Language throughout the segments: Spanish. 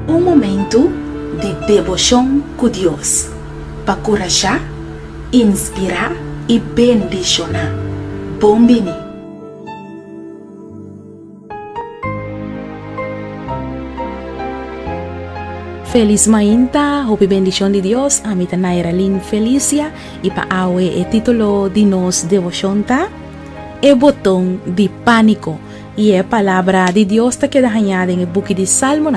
Um momento de deboshon com Dios, para coragir, inspirar e bendicionar. Bom Bini. Feliz mainta, Hopi bendición de Dios, a mi tanay ralin felicia, y pa awe e título de nos devoción ta, e botón di pánico. Y es palabra de Dios te queda haña en el buque de Salmo,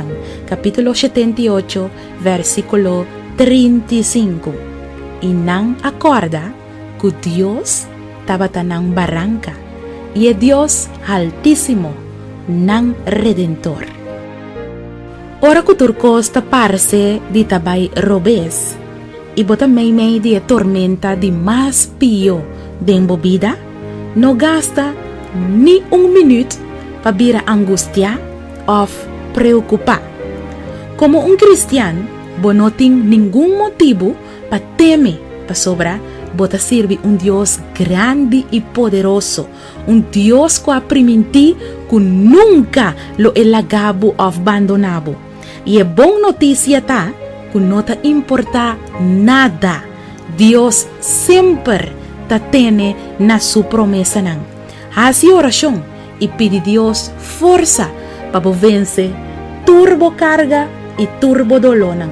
capítulo 78, versículo 35. Y nan acorda que Dios estaba tan baranka, y es Dios altísimo, nan redentor. Ora que turcos taparse de tabay robes, y bota mei de tormenta de más pio de embobida, no gasta ni un minuto para vira angustia of preocupar. Como un cristiano, bo no tem ningún motivo para temer, para sobra, bota sirve un Dios grande y poderoso, un Dios que primi que nunca lo elagabo of abandonado. Y es buena noticia ta que no te importa nada. Dios siempre te tiene na su promesa nan. Hasi orashon y pide Dios forsa para vencer turbo carga y turbo dolor nan.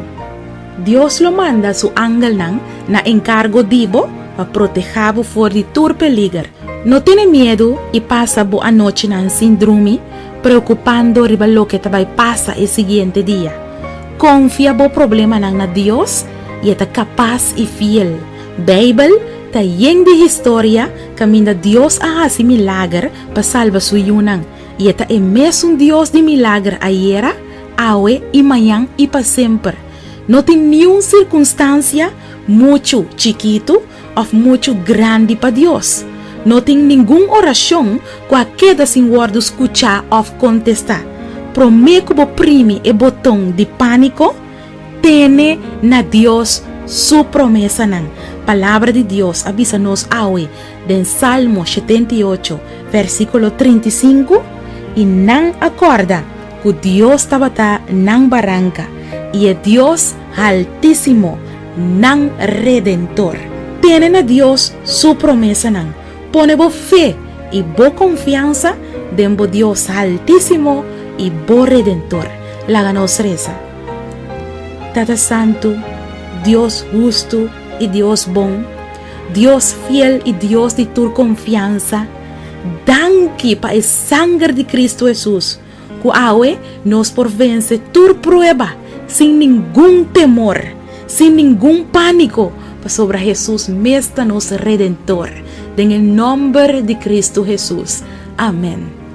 Dios lo manda su ángel nan na encargo dibo para protegerlo for de tur peligro. No tiene miedo y pasa bo anoche nan sin dormir, preocupando riba lo que te va a pasar el siguiente día. Confía bo problema nan na Dios y está capaz y fiel. Bible está llena de historia camina Dios a Hasi milagre para salvar su yunan. Y está es un Dios de milagre ayer, hoy y mañana y para siempre. No tiene ni una circunstancia mucho chiquito o mucho grande para Dios. No tiene ninguna oración que queda sin guardo escuchar o contestar. PROMÉ como primi e botón di pánico, tiene na Dios su promesa nan. Palabra de Dios avísanos hoy en Salmo 78, versículo 35, y nan acorda que Dios tabata nan baranka, y es Dios altísimo, nan redentor. Tienen a Dios su promesa nan. Pone bo fe y bo confianza en bo Dios altísimo y bo redentor. Laga nos reza. Tata santo, Dios justo y Dios bon, Dios fiel y Dios de tu confianza, danke pa el sangre de Cristo Jesús, que ahora nos por vence tu prueba sin ningún temor, sin ningún pánico, pa sobre Jesús mestra nos redentor, en el nombre de Cristo Jesús. Amén.